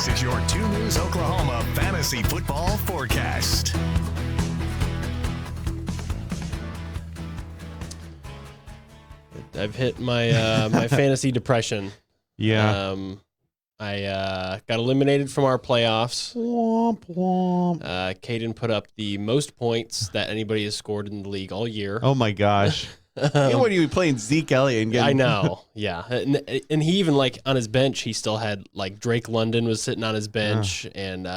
This is your 2 News Oklahoma Fantasy Football Forecast. I've hit my my fantasy depression. Yeah. I got eliminated from our playoffs. Womp, womp. Caden put up the most points that anybody has scored in the league all year. Oh my gosh. When you were playing Zeke Elliott and getting... I know, yeah. And he even, like, on his bench, he still had, like, Drake London was sitting on his bench, and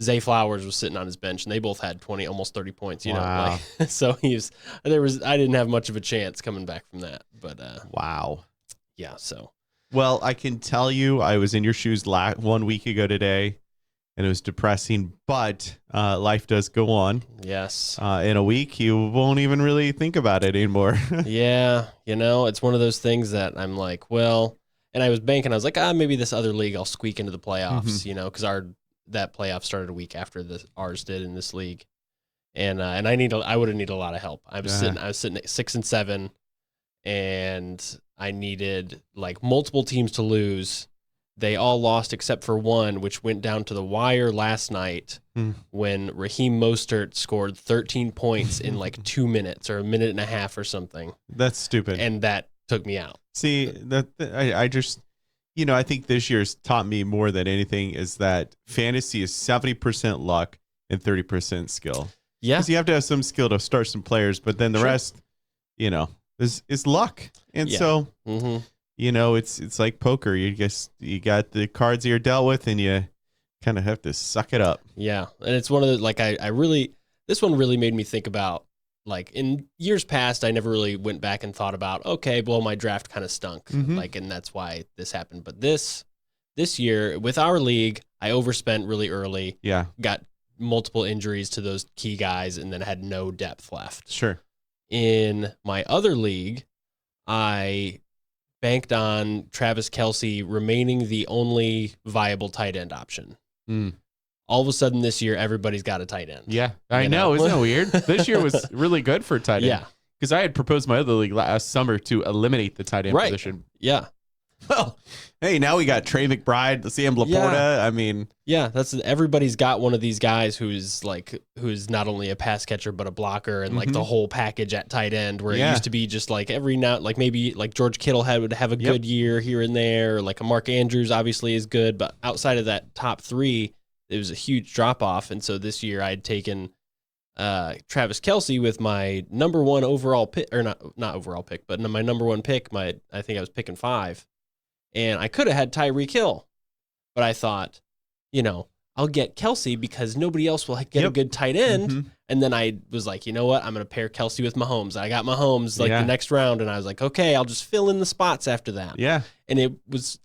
Zay Flowers was sitting on his bench, and they both had 20, almost 30 points, you know. Like, so I didn't have much of a chance coming back from that, but Wow. yeah, so. Well, I can tell you, I was in your shoes 1 week ago today, and it was depressing, but life does go on. Yes. In a week, you won't even really think about it anymore. Yeah, you know, it's one of those things that I'm like, well, and I was banking, I was like, maybe this other league I'll squeak into the playoffs, you know, because that playoff started a week after ours did in this league, and I would have needed a lot of help. I was sitting at 6 and 7, and I needed like multiple teams to lose. They all lost except for one, which went down to the wire last night when Raheem Mostert scored 13 points in like 2 minutes or a minute and a half or something. That's stupid. And that took me out. See, I just, you know, I think this year's taught me more than anything is that fantasy is 70% luck and 30% skill. Yeah. Because you have to have some skill to start some players, but then the rest, you know, is luck. And so, you know, it's like poker. You got the cards you're dealt with, and you kind of have to suck it up. Yeah, and it's one of the, like, this one really made me think about, like, in years past, I never really went back and thought about, okay, well, my draft kind of stunk, like, and that's why this happened. But this year, with our league, I overspent really early. Yeah. Got multiple injuries to those key guys, and then had no depth left. Sure. In my other league, I banked on Travis Kelce remaining the only viable tight end option. All of a sudden this year, everybody's got a tight end. Yeah, I know. Isn't that weird? This year was really good for tight end. Yeah. Because I had proposed my other league last summer to eliminate the tight end position. Yeah. Well, hey, now we got Trey McBride, Sam Laporta. Yeah. I mean, yeah, everybody's got one of these guys who's not only a pass catcher but a blocker and like the whole package at tight end. Where it used to be just like every now, like maybe like George Kittle would have a good year here and there. Like a Mark Andrews obviously is good, but outside of that top three, it was a huge drop off. And so this year I'd taken Travis Kelce with my number one overall pick, or not overall pick, but my number one pick. I think I was picking 5. And I could have had Tyreek Hill, but I thought, you know, I'll get Kelce because nobody else will get a good tight end. And then I was like, you know what? I'm going to pair Kelce with Mahomes. I got Mahomes the next round, and I was like, okay, I'll just fill in the spots after that. Yeah. And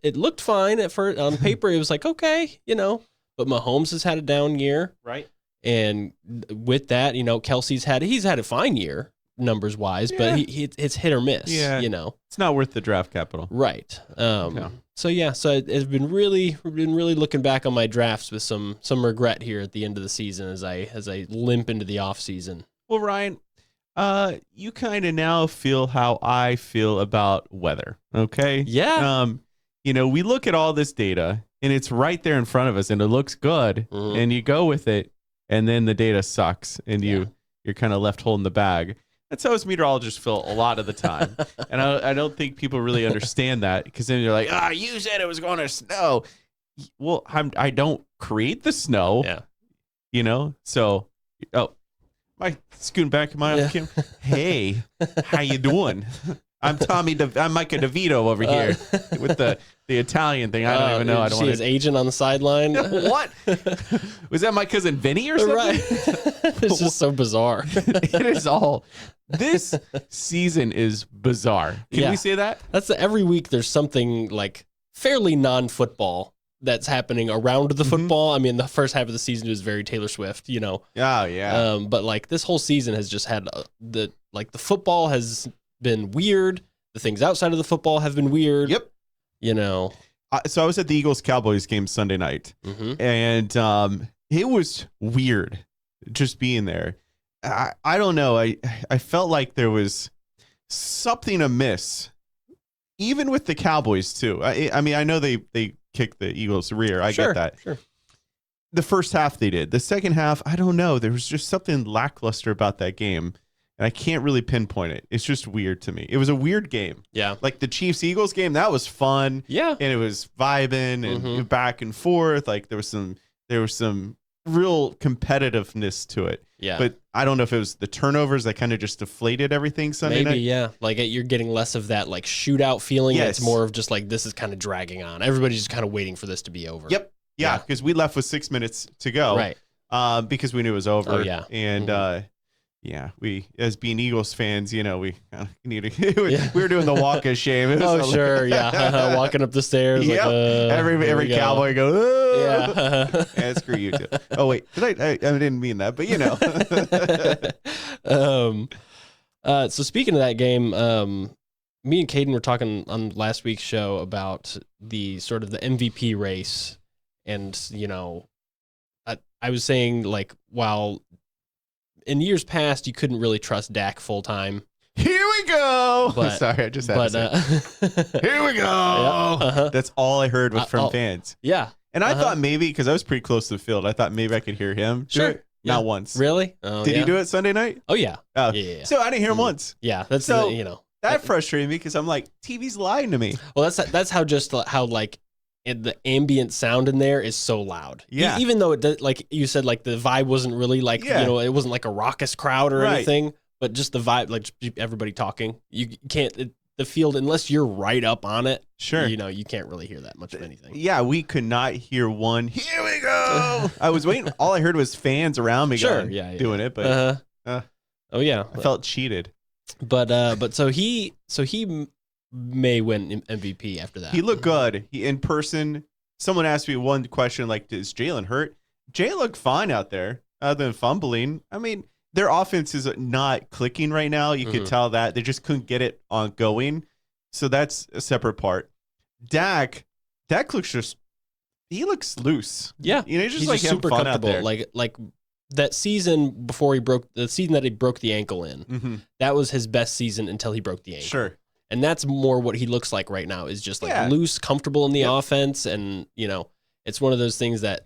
it looked fine at first. On paper, it was like, okay, you know, but Mahomes has had a down year. Right. And with that, you know, Kelsey's had a fine year numbers wise, but it's hit or miss. Yeah. You know, it's not worth the draft capital. Right. So it's been really looking back on my drafts with some regret here at the end of the season as I limp into the off season. Well, Ryan, you kind of now feel how I feel about weather. Okay. Yeah. You know, we look at all this data and it's right there in front of us and it looks good and you go with it and then the data sucks and you're kind of left holding the bag. That's how us meteorologists feel a lot of the time. And I don't think people really understand that because then you're like, you said it was going to snow. Well, I don't create the snow. Yeah. You know? So, am I scooting back? Am I on camera? Hey, how you doing? I'm Micah DeVito over here with the Italian thing. I don't even know. I don't see want his agent on the sideline. What? Was that my cousin Vinny or something? Right. It's just so bizarre. It is all. This season is bizarre. Can we say that? That's every week there's something like fairly non-football that's happening around the football. I mean, the first half of the season was very Taylor Swift, you know. Oh, yeah. But like this whole season has just had the football has been weird. The things outside of the football have been weird. Yep. You know. So I was at the Eagles-Cowboys game Sunday night, and it was weird just being there. I don't know. I felt like there was something amiss, even with the Cowboys too. I mean, I know they kick the Eagles' rear. I get that. Sure. The first half they did. The second half, I don't know. There was just something lackluster about that game. And I can't really pinpoint it. It's just weird to me. It was a weird game. Yeah. Like the Chiefs-Eagles game, that was fun. Yeah. And it was vibing and back and forth. Like there was some real competitiveness to it. Yeah. But I don't know if it was the turnovers that kind of just deflated everything Sunday night. Yeah. Like you're getting less of that like shootout feeling. Yes. It's more of just like this is kind of dragging on. Everybody's just kind of waiting for this to be over. Yep. Yeah, because we left with 6 minutes to go. Right. Because we knew it was over. Oh, yeah. And we, as being Eagles fans, we need to. We were doing the walk of shame. Oh, sure, yeah. Walking up the stairs. Yep. Like, every cowboy goes. Oh. Yeah. Yeah, screw you too. Oh wait, I didn't mean that, but So speaking of that game, me and Caden were talking on last week's show about the sort of the MVP race, and I was saying like while in years past you couldn't really trust Dak full time. Here we go. But, Sorry, I just had to say. Here we go. Yeah, That's all I heard was from fans. Yeah. And I thought maybe, because I was pretty close to the field, I thought maybe I could hear him do it. Yeah. Not once. Really? Oh, Did he do it Sunday night? Oh, yeah. Oh. Yeah. So I didn't hear him once. Yeah. That's, So, that frustrated me because I'm like, TV's lying to me. Well, that's how like the ambient sound in there is so loud. Yeah. Even though it does, like you said, like the vibe wasn't really like, it wasn't like a raucous crowd or anything, but just the vibe, like just everybody talking. You can't, the field, unless you're right up on it, sure, you can't really hear that much of anything. Yeah, we could not hear one. Here we go. I was waiting. All I heard was fans around me doing it, but oh yeah, I felt cheated. But so he may win MVP after that. He looked good. He in person. Someone asked me one question like, "Is Jalen hurt?" Jay looked fine out there, other than fumbling. I mean, their offense is not clicking right now. You could tell that they just couldn't get it on going. So that's a separate part. Dak looks he looks loose. Yeah, he's just like super fun comfortable. Out there. Like that season before the season that he broke the ankle in. That was his best season until he broke the ankle. Sure. And that's more what he looks like right now, is just like loose, comfortable in the offense. And, it's one of those things that,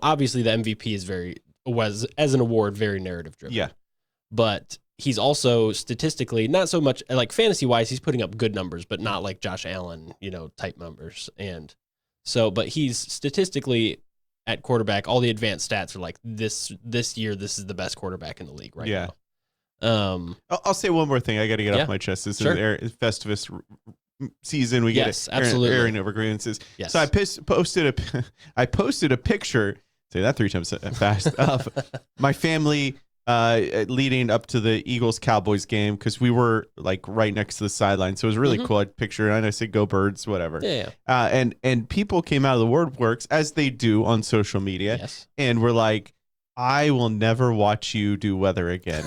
obviously the MVP was as an award, very narrative driven. Yeah. But he's also statistically, not so much like fantasy wise, he's putting up good numbers, but not like Josh Allen, type numbers. And so, but he's statistically at quarterback, all the advanced stats are like this year, this is the best quarterback in the league right now. I'll say one more thing. I got to get off my chest. This is Festivus season. We get absolutely airing over grievances. Yes. So I posted a picture. Say that 3 times fast. Of my family leading up to the Eagles Cowboys game, because we were like right next to the sideline. So it was really cool. I picture, and I said, "Go Birds," whatever. Yeah. And people came out of the woodworks, as they do on social media, and were like, "I will never watch you do weather again."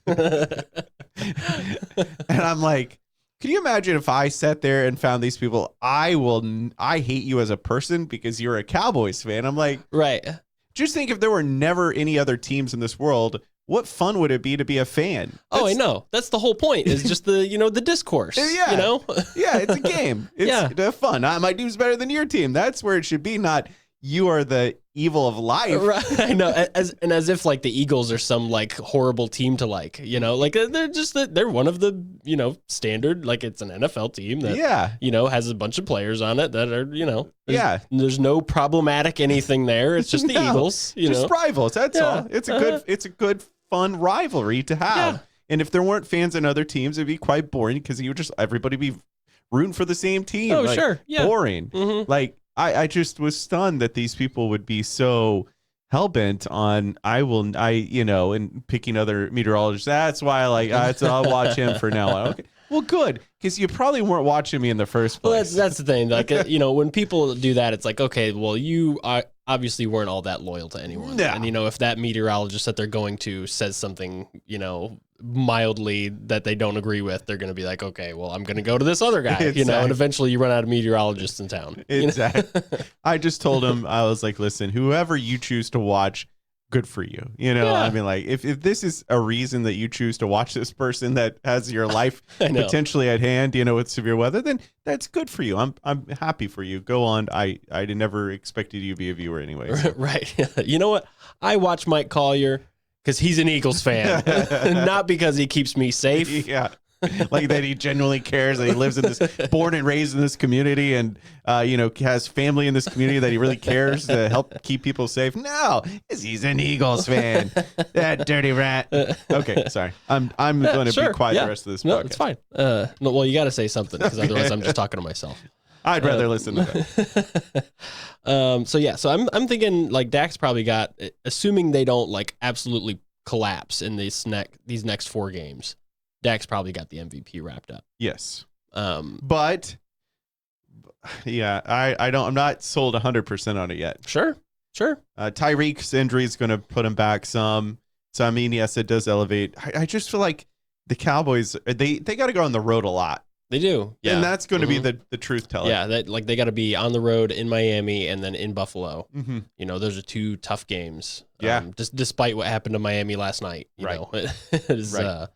And I'm like, can you imagine if I sat there and found these people? I hate you as a person because you're a Cowboys fan. I'm like, right. Just think if there were never any other teams in this world, what fun would it be to be a fan? I know. That's the whole point, is just the discourse. Yeah. Yeah, it's a game. It's fun. My team's better than your team. That's where it should be, not you are the evil of life. Right. I know. As if like the Eagles are some like horrible team to like, like they're one of the, standard, like it's an NFL team that, has a bunch of players on it that are, there's no problematic anything there. It's just the Eagles, just rivals. That's all. It's a good, fun rivalry to have. Yeah. And if there weren't fans in other teams, it'd be quite boring, because you would just, everybody be rooting for the same team. Oh, like, sure. Yeah. Boring. Like, I just was stunned that these people would be so hellbent on and picking other meteorologists. That's why I'll watch him for now. Okay. Well, good, because you probably weren't watching me in the first place. Well, that's the thing. Like, when people do that, it's like, okay, well, you obviously weren't all that loyal to anyone. No. And, if that meteorologist that they're going to says something, mildly that they don't agree with, they're going to be like, okay, well, I'm going to go to this other guy, Exactly. and eventually you run out of meteorologists in town. Exactly. I just told him, I was like, listen, whoever you choose to watch, good for you. You know, Yeah. I mean, like if this is a reason that you choose to watch this person that has your life I know. potentially at hand, you know, with severe weather, then that's good for you. I'm happy for you. Go on. I never expected you to be a viewer anyway. So. Right. You know what? I watch Mike Collier because he's an Eagles fan, not because he keeps me safe. Yeah. Like that he genuinely cares that he lives in this, born and raised in this community, and you know, has family in this community that he really cares to help keep people safe. No, he's an Eagles fan. That dirty rat. Okay, sorry. I'm going to Sure, be quiet yeah. the rest of this No, podcast. it's fine. No, well, you got to say something because otherwise I'm just talking to myself. I'd rather listen to that. So I'm thinking like Dak's probably got, assuming they don't like absolutely collapse in these next 4 games. Dak's probably got the MVP wrapped up. Yes. Um, But yeah, I'm not sold 100% on it yet. sure. Tyreek's injury is going to put him back some. So I mean, yes, it does elevate. I just feel like the Cowboys, they got to go on the road a lot. They do. Yeah. And that's going to be the truth teller. Yeah, that like they got to be on the road in Miami and then in Buffalo. Mm-hmm. You know, those are 2 tough games. Yeah. Just despite what happened to Miami last night. You Right. know, it is, Right.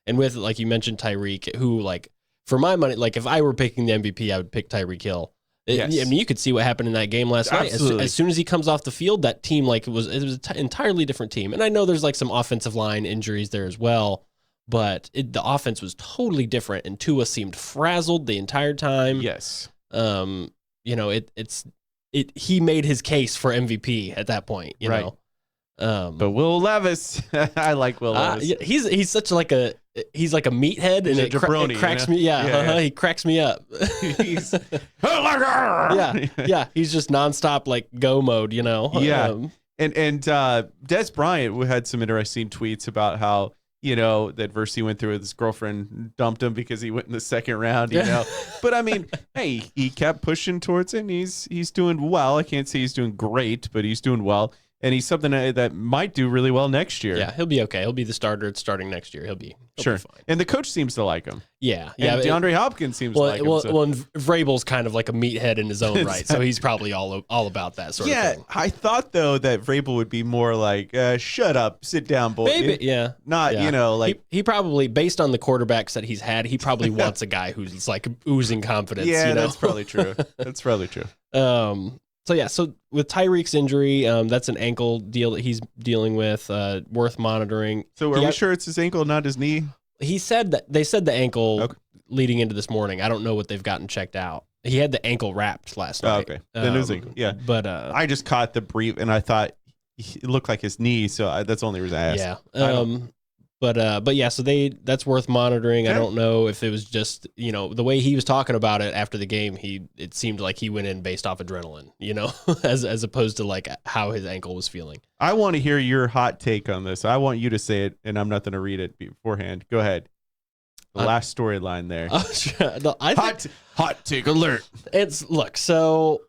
and with like you mentioned Tyreek, who like for my money, like if I were picking the MVP, I would pick Tyreek Hill. Yes. I mean, you could see what happened in that game last night. Absolutely. As soon as he comes off the field, that team like it was an entirely different team. And I know there's like some offensive line injuries there as well, but the offense was totally different. And Tua seemed frazzled the entire time. Yes. You know, he made his case for MVP at that point. You Right. know. But Will Levis, I like Will Levis. Yeah, he's such like a meathead, He's and a jabroni, it cracks you know? me. Yeah, Yeah. he cracks me up. He's yeah, he's just nonstop like go mode, you know. Yeah. And Des Bryant had some interesting tweets about how, you know, the adversity he went through with his girlfriend dumped him because he went in the second round, you know. But I mean, hey, he kept pushing towards it, and he's doing well. I can't say he's doing great, but he's doing well. And he's something that might do really well next year. Yeah, he'll be okay. He'll be the starter starting next year. He'll be Sure. fine. And the coach seems to like him. Yeah, And DeAndre Hopkins seems to like him. so- and Vrabel's kind of like a meathead in his own right, so he's probably all about that sort of yeah, thing. I thought, though, that Vrabel would be more like, shut up, sit down, boy. Maybe, yeah. Not, Yeah. you know, like... he probably, based on the quarterbacks that he's had, he probably wants a guy who's like oozing confidence. yeah, you know? that's probably true. That's probably true. So with Tyreek's injury, that's an ankle deal that he's dealing with, worth monitoring. So are we sure it's his ankle, not his knee? He said that they said the ankle Okay. leading into this morning. I don't know what they've gotten checked out. He had the ankle wrapped last Oh, night. okay. Then it was ankle. Yeah. But I just caught the brief, and I thought it looked like his knee, so that's the only reason I asked. yeah. But yeah, so that's worth monitoring. I Okay. don't know if it was just, you know, the way he was talking about it after the game, it seemed like he went in based off adrenaline, you know, as opposed to like how his ankle was feeling. I want to hear your hot take on this. I want you to say it, and I'm not going to read it beforehand. Go ahead. The last storyline there. Oh, sure. No, I think Hot take alert. so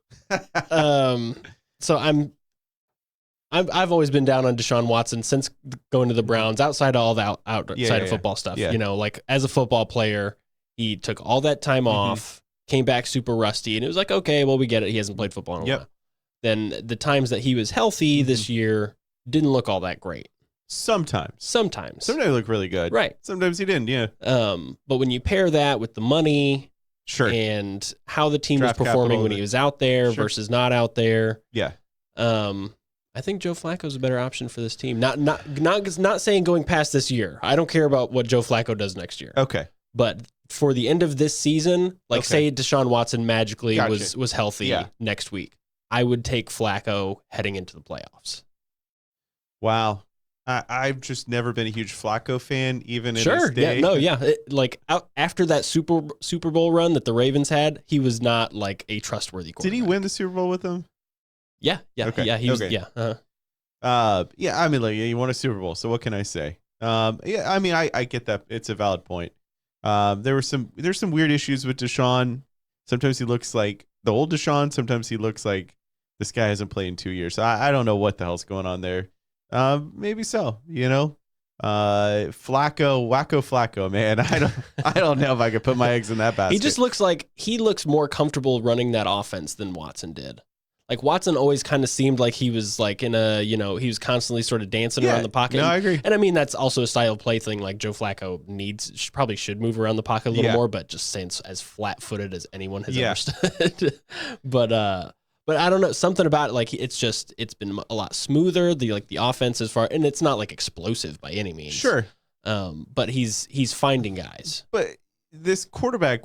I've always been down on Deshaun Watson since going to the Browns, outside of all the outside of football stuff. Yeah. You know, like as a football player, he took all that time off, came back super rusty, and it was like, okay, well, we get it. He hasn't played football in a while. Then the times that he was healthy this year didn't look all that great. Sometimes Sometimes. he looked really good. Right. Sometimes he didn't. Yeah. But when you pair that with the money Sure. and how the team Draft was performing capital, when he was out there Sure. versus not out there, Yeah. I think Joe Flacco's a better option for this team. Not saying going past this year. I don't care about what Joe Flacco does next year. Okay. But for the end of this season, like Okay. say Deshaun Watson magically Gotcha. was healthy Yeah. next week, I would take Flacco heading into the playoffs. Wow. I've just never been a huge Flacco fan, even in Sure. his day. After that Super Bowl run that the Ravens had, he was not like a trustworthy quarterback. Did he win the Super Bowl with them? Yeah. Okay. Yeah. He was. Okay. Yeah. Yeah, I mean, like, he won a Super Bowl, so what can I say? Yeah, I mean, I get that. It's a valid point. There's some weird issues with Deshaun. Sometimes he looks like the old Deshaun. Sometimes he looks like this guy hasn't played in 2 years. So I don't know what the hell's going on there. Maybe so, you know. Flacco, man. I don't know if I could put my eggs in that basket. He just looks more comfortable running that offense than Watson did. like Watson always kind of seemed like he was like in a, he was constantly sort of dancing around the pocket. No, I agree. And I mean, that's also a style of play thing. Like Joe Flacco probably should move around the pocket a little more, but just saying as flat footed as anyone has ever stood. But I don't know, something about it, like it's been a lot smoother. The offense is and it's not like explosive by any means. Sure. But he's finding guys. But this quarterback,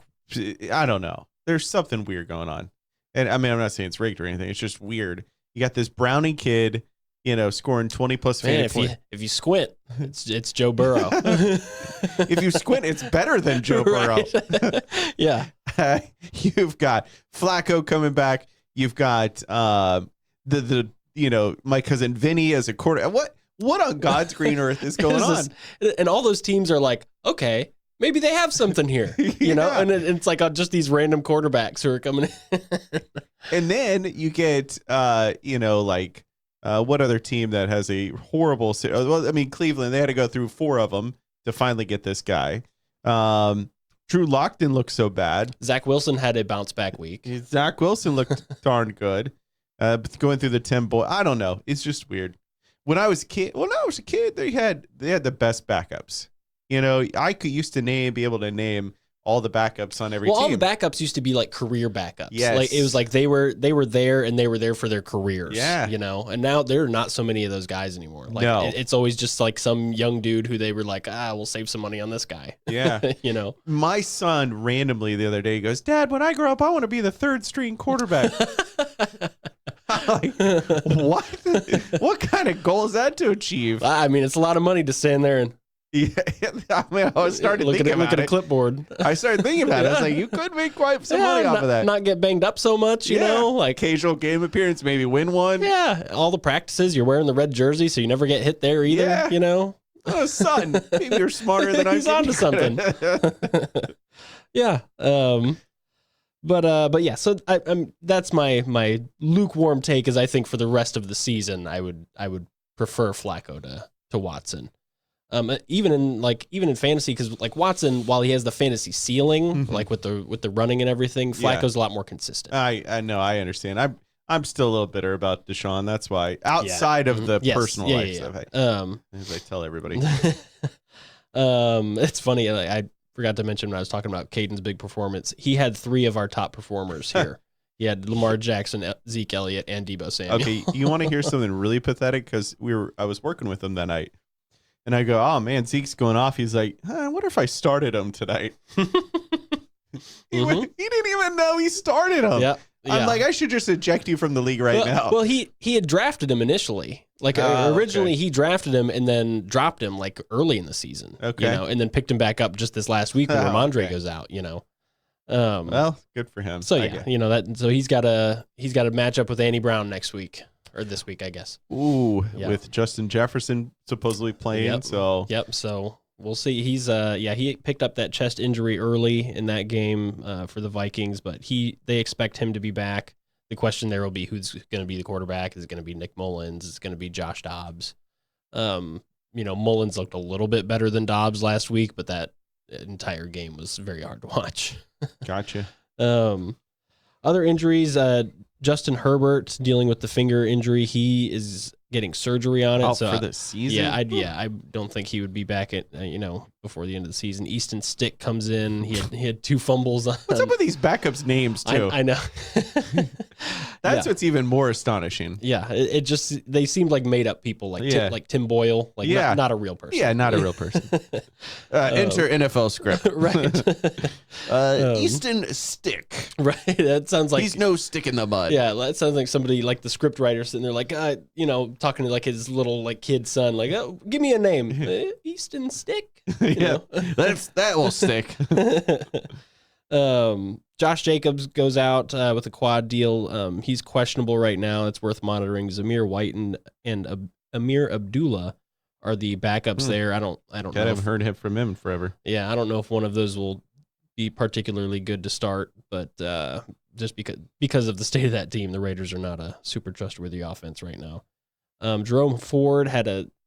I don't know. There's something weird going on. And I mean, I'm not saying it's rigged or anything. It's just weird. You got this Browning kid, scoring 20 plus fantasy points. If you squint, it's Joe Burrow. If you squint, it's better than Joe Burrow. Yeah. You've got Flacco coming back. You've got my cousin Vinny as a quarter. What on God's green earth is going on? And all those teams are like, okay, maybe they have something here, and it's like just these random quarterbacks who are coming in. And then you get, what other team that has a horrible, well, I mean, Cleveland, they had to go through 4 of them to finally get this guy. Drew Lock didn't look so bad. Zach Wilson had a bounce back week. Zach Wilson looked darn good. Going through the 10 boy, I don't know. It's just weird. When I was a kid, they had the best backups. I used to be able to name all the backups on every team. All the backups used to be like career backups. Yes. Like it was like they were there and they were there for their careers. Yeah. And now there are not so many of those guys anymore. Like no. It's always just like some young dude who they were like, we'll save some money on this guy. Yeah. My son randomly the other day goes, Dad, when I grow up, I want to be the 3rd string quarterback. I'm like, what? What kind of goal is that to achieve? I mean, it's a lot of money to stand there and I was starting to look at a clipboard. I started thinking about it. I was like, you could make quite some money off of that. Not get banged up so much, like occasional game appearance, maybe win one. Yeah, all the practices, you're wearing the red jersey, so you never get hit there either. Yeah. Oh, son, maybe you're smarter than I. He's onto something. Yeah. But yeah. So that's my lukewarm take. Is I think for the rest of the season, I would prefer Flacco to Watson. Even in fantasy, because like Watson, while he has the fantasy ceiling, like with the running and everything, Flacco's a lot more consistent. I know, I understand. I'm still a little bitter about Deshaun. That's why outside of the personal life stuff, as I tell everybody. It's funny. I forgot to mention when I was talking about Caden's big performance. He had 3 of our top performers here. He had Lamar Jackson, Zeke Elliott, and Deebo Samuel. Okay, you want to hear something really pathetic? Because I was working with him that night. And I go, oh, man, Zeke's going off. He's like, I wonder if I started him tonight. He didn't even know he started him. Yep. I'm like, I should just eject you from the league now. Well, he had drafted him initially. Like originally he drafed him and then dropped him like early in the season. Okay. And then picked him back up just this last week when Ramondre goes out, Well, good for him. So yeah, so he's got a match up with Andy Brown next week. Or this week, I guess. Ooh, with Justin Jefferson supposedly playing. So we'll see. He's he picked up that chest injury early in that game for the Vikings, but they expect him to be back. The question there will be who's going to be the quarterback. Is it going to be Nick Mullins? Is it going to be Josh Dobbs? Mullins looked a little bit better than Dobbs last week, but that entire game was very hard to watch. Gotcha. Other injuries, Justin Herbert dealing with the finger injury. He is getting surgery on it. Out for the season? I don't think he would be back at before the end of the season. Easton Stick comes in. He had 2 fumbles. What's up with these backups' names too? I know. That's what's even more astonishing. Yeah, it just they seemed like made up people like Tim Boyle, not a real person. Yeah, not a real person. Enter NFL script. Right. Easton Stick. Right. That sounds like he's no stick in the mud. Yeah, that sounds like somebody like the script writer sitting there like talking to like his little like kid son, like, oh, give me a name. Easton Stick. That will stick. Josh Jacobs goes out with a quad deal. He's questionable right now. It's worth monitoring. Zamir White and Amir Abdullah are the backups there. I don't know. I haven't heard from him forever. Yeah, I don't know if one of those will be particularly good to start, but just because of the state of that team, the Raiders are not a super trustworthy offense right now. Jerome Ford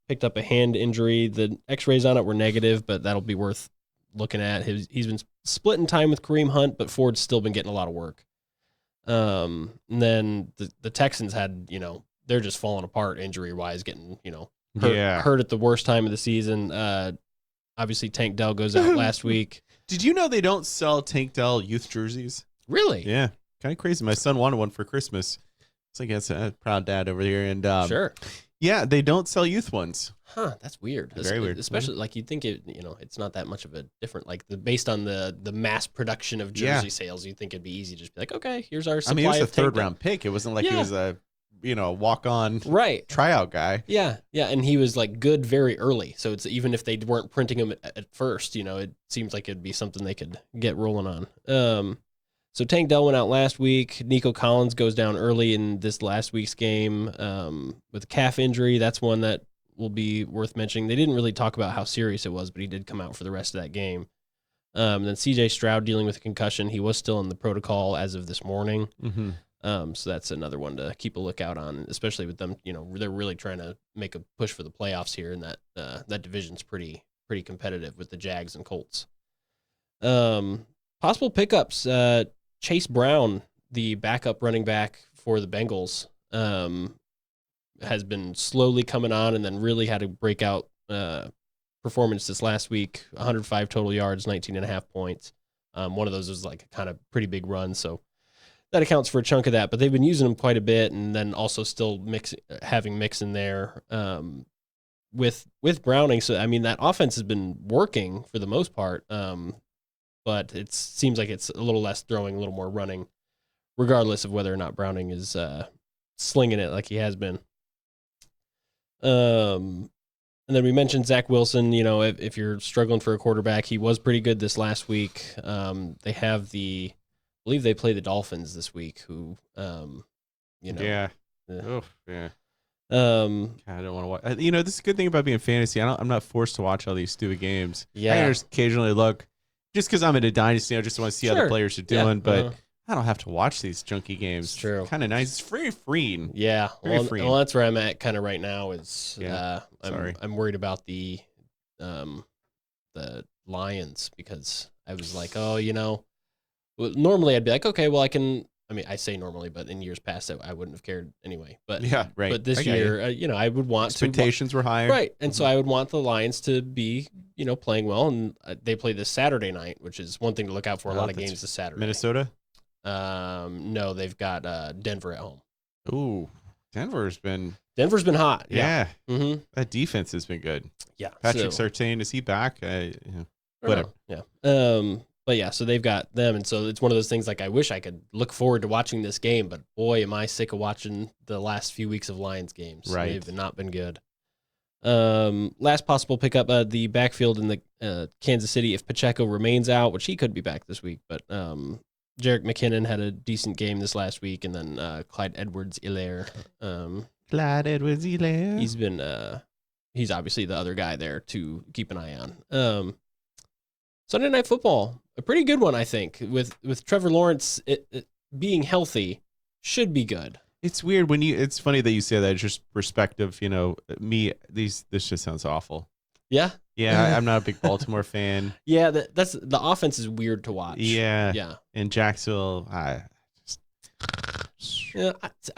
picked up a hand injury. The x-rays on it were negative, but that'll be worth looking at. He's been splitting time with Kareem Hunt, but Ford's still been getting a lot of work. And then the Texans had, they're just falling apart injury wise, getting, hurt at the worst time of the season. Obviously Tank Dell goes out last week. Did you know they don't sell Tank Dell youth jerseys? Really? Yeah. Kind of crazy. My son wanted one for Christmas. It's like, that's a proud dad over here. And sure. Yeah, they don't sell youth ones. Huh, that's weird. Very weird. Especially like you'd think it's not that much of a different, like based on the mass production of jersey sales, you'd think it'd be easy to just be like, okay, here's our supply. I mean, it was a of Tank third round pick. It wasn't like he was a walk on tryout guy. Yeah. Yeah. And he was like good very early. So it's even if they weren't printing him at first, it seems like it'd be something they could get rolling on. So Tank Dell went out last week. Nico Collins goes down early in this last week's game with a calf injury. That's one that will be worth mentioning. They didn't really talk about how serious it was, but he did come out for the rest of that game. Then CJ Stroud dealing with a concussion. He was still in the protocol as of this morning. Mm-hmm. So that's another one to keep a lookout on, especially with them. They're really trying to make a push for the playoffs here, and that division's pretty competitive with the Jags and Colts. Possible pickups. Chase Brown, the backup running back for the Bengals, has been slowly coming on and then really had a breakout performance this last week. 105 total yards, 19.5 points. One of those was like a kind of pretty big run, so that accounts for a chunk of that. But they've been using him quite a bit, and then also still having Mixon there with Browning. So I mean, that offense has been working for the most part. But it seems like it's a little less throwing, a little more running, regardless of whether or not Browning is slinging it like he has been. And then we mentioned Zach Wilson. If you're struggling for a quarterback, he was pretty good this last week. They have I believe they play the Dolphins this week, who, Yeah. Yeah. Yeah. I don't want to watch. This is a good thing about being fantasy. I'm not forced to watch all these stupid games. Yeah. I just occasionally look. Just because I'm in a dynasty, I just want to see how the players are doing. But I don't have to watch these junky games. It's true. Kind of nice. It's very freeing. Yeah. Very freeing. Well, that's where I'm at kind of right now. Is Sorry. I'm worried about the Lions, because I was like, normally I'd be like, okay, well I say normally, but in years past I wouldn't have cared anyway. But yeah, right. But this year, I would want expectations were higher, right? And so I would want the Lions to be, playing well. And they play this Saturday night, which is one thing to look out for. A lot of games this Saturday. Minnesota? No, they've got Denver at home. Ooh, Denver's been hot. Yeah. Mm-hmm. That defense has been good. Yeah. Patrick Surtain, is he back? Whatever. Yeah. But yeah, so they've got them, and so it's one of those things like I wish I could look forward to watching this game, but boy, am I sick of watching the last few weeks of Lions games. Right. They've not been good. Last possible pickup, the backfield in the Kansas City, if Pacheco remains out, which he could be back this week, but Jerick McKinnon had a decent game this last week, and then Clyde Edwards-Helaire. Clyde Edwards-Helaire. He's been he's obviously the other guy there to keep an eye on. Sunday Night Football, a pretty good one, I think, with Trevor Lawrence it being healthy, should be good. It's weird it's funny that you say that. It's just perspective, this just sounds awful. Yeah. Yeah, I'm not a big Baltimore fan. Yeah, that's the offense is weird to watch. Yeah. Yeah. And Jacksonville, I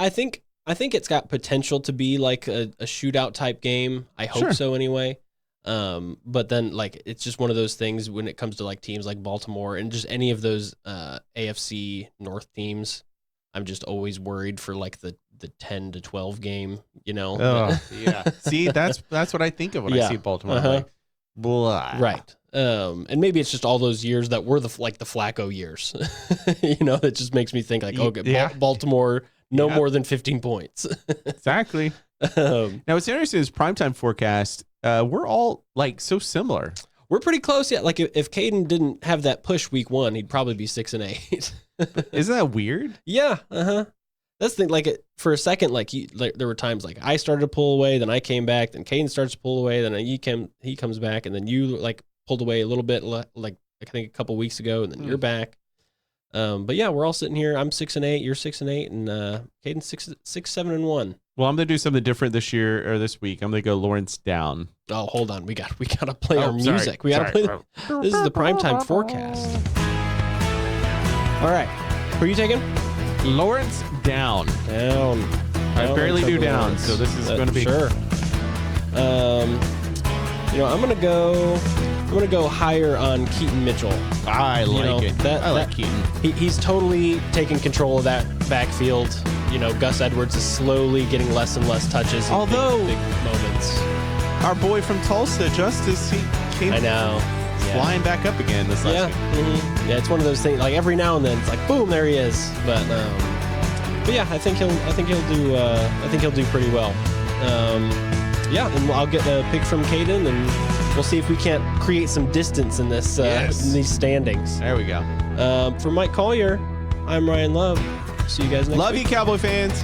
think it's got potential to be like a shootout type game. I hope so anyway. But then like it's just one of those things when it comes to like teams like Baltimore and just any of those AFC North teams, I'm just always worried for like the 10 to 12 game, Oh, yeah. See, that's what I think of when I see Baltimore. I'm like, blah. Right. And maybe it's just all those years that were the Flacco years. That just makes me think like, okay, Baltimore more than 15 points. Exactly. Now what's interesting is primetime forecast. We're all like so similar. We're pretty close. Yeah. Like if Caden didn't have that push week 1, he'd probably be 6-8. Isn't that weird? Yeah. That's the thing. Like for a second, there were times like I started to pull away, then I came back, then Caden starts to pull away, then he comes back, and then you like pulled away a little bit, like I think a couple weeks ago, and then you're back. But yeah, we're all sitting here. I'm 6-8, you're 6-8, and Caden's 6-7-1. Well, I'm gonna do something different this year or this week. I'm gonna go Lawrence down. Oh, hold on. We gotta play our music. We gotta play. This is the primetime forecast. All right, who are you taking? Lawrence down. Down. I barely do Trevor down, Lawrence. so this is going to be sure. I'm gonna go higher on Keaton Mitchell. I like it. I like Keaton. He's totally taking control of that backfield. Gus Edwards is slowly getting less and less touches. Although big moments. Our boy from Tulsa, Justice, he came flying back up again this last game. Mm-hmm. Yeah, it's one of those things. Like every now and then, it's like boom, there he is. But yeah, I think he'll do pretty well. And I'll get a pick from Caden, and we'll see if we can't create some distance in this in these standings. There we go. For Mike Collier, I'm Ryan Love. See you guys next week. Love you, Cowboy fans.